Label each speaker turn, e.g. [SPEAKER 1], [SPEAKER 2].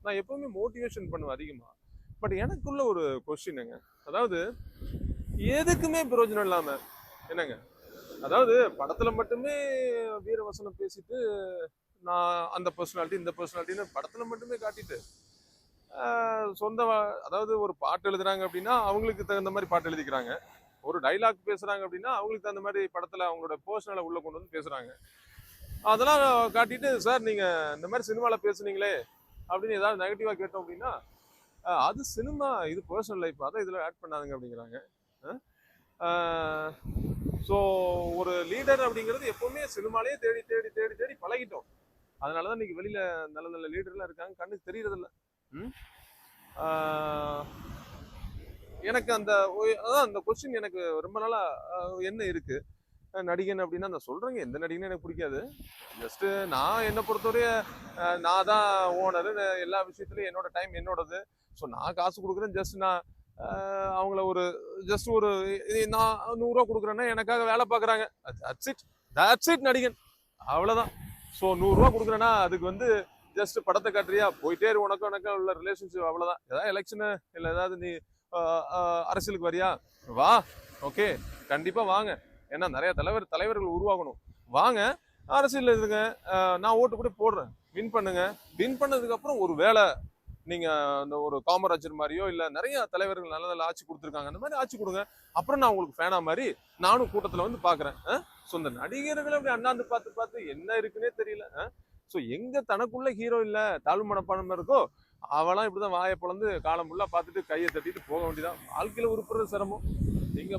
[SPEAKER 1] நான் எப்பவுமே மோட்டிவேஷன் பண்ணுவேன் அதிகமா. பட் எனக்குள்ள ஒரு கொஸ்டினுங்க, அதாவது எதுக்குமே பிரயோஜனம் இல்லாம என்னங்க, அதாவது படத்துல மட்டுமே வீரவசனம் பேசிட்டு நான் அந்த பர்சனாலிட்டி இந்த பர்சனாலிட்டின்னு படத்துல மட்டுமே காட்டிட்டு சொந்த அதாவது ஒரு பாட்டு எழுதுறாங்க அப்படின்னா அவங்களுக்கு தகுந்த மாதிரி பாட்டு எழுதிக்கிறாங்க. ஒரு டைலாக் பேசுறாங்க அப்படின்னா அவங்களுக்கு தகுந்த மாதிரி படத்துல அவங்களோட பர்சனலை உள்ள கொண்டு வந்து பேசுறாங்க. அதெல்லாம் காட்டிட்டு சார் நீங்க இந்த மாதிரி சினிமால பேசுனீங்களே அப்படின்னு ஏதாவது நெகட்டிவா கேட்டோம் அப்படின்னா அது சினிமா, இது பர்சனல் லைஃப், அதை இதுல ஆட் பண்ணாதுங்க அப்படிங்கிறாங்க. ஸோ ஒரு லீடர் அப்படிங்கிறது எப்பவுமே சினிமாலேயே தேடி தேடி தேடி தேடி பழகிட்டோம். அதனாலதான் இன்னைக்கு வெளியில நல்ல நல்ல லீடர்லாம் இருக்காங்க, கண்ணுக்கு தெரியறது இல்லை. எனக்கு அந்த அதான் அந்த கொஸ்டின் எனக்கு ரொம்ப நாளா என்ன இருக்கு. நடிகன் அப்படின்னா நான் சொல்றேங்க, எந்த நடிகனும் எனக்கு பிடிக்காது. ஜஸ்ட் நான் என்ன பொறுத்தவரைய நான் தான் ஓனர், எல்லா விஷயத்துலயும் என்னோட டைம் என்னோடது. ஸோ நான் காசு கொடுக்குறேன். ஜஸ்ட் நான் அவங்கள ஒரு ஜஸ்ட் ஒரு நான் 100 ரூபா கொடுக்குறேன்னா எனக்காக வேலை பார்க்குறாங்க. தட்ஸ் இட் நடிகன், அவ்வளோதான். ஸோ 100 ரூபா கொடுக்குறேன்னா அதுக்கு வந்து ஜஸ்ட் படத்தை காட்டுறியா போயிட்டே இரு, உனக்கும் எனக்கு உள்ள ரிலேஷன்ஷிப் அவ்வளோதான். ஏதாவது எலெக்ஷனு இல்லை ஏதாவது நீ அரசியலுக்கு வரியா வா, ஓகே கண்டிப்பா வாங்க, ஏன்னா நிறைய தலைவர்கள் உருவாகணும், வாங்க அரசியல் இருங்க, நான் ஓட்டு கூட போடுறேன், வின் பண்ணுங்க. வின் பண்ணதுக்கு அப்புறம் ஒரு வேலை நீங்க அந்த ஒரு காமராஜர் மாதிரியோ இல்ல நிறைய தலைவர்கள் நல்ல நல்ல ஆட்சி கொடுத்துருக்காங்க, அந்த மாதிரி ஆட்சி கொடுங்க. அப்புறம் நான் உங்களுக்கு ஃபேனா மாதிரி நானும் கூட்டத்துல வந்து பாக்குறேன். ஸோ இந்த நடிகர்களை அப்படி அண்ணாந்து பார்த்து பார்த்து என்ன இருக்குன்னே தெரியல. ஸோ எங்க தனக்குள்ள ஹீரோ இல்ல தாழ்வு மனப்பான்மை இருக்கோ அவெல்லாம் இப்படிதான் வாயை பிளந்து காலம் ஃபுல்லா பார்த்துட்டு கையை தட்டிட்டு போக வேண்டியதான். வாழ்க்கையில உருப்புறது சிரமம். நீங்க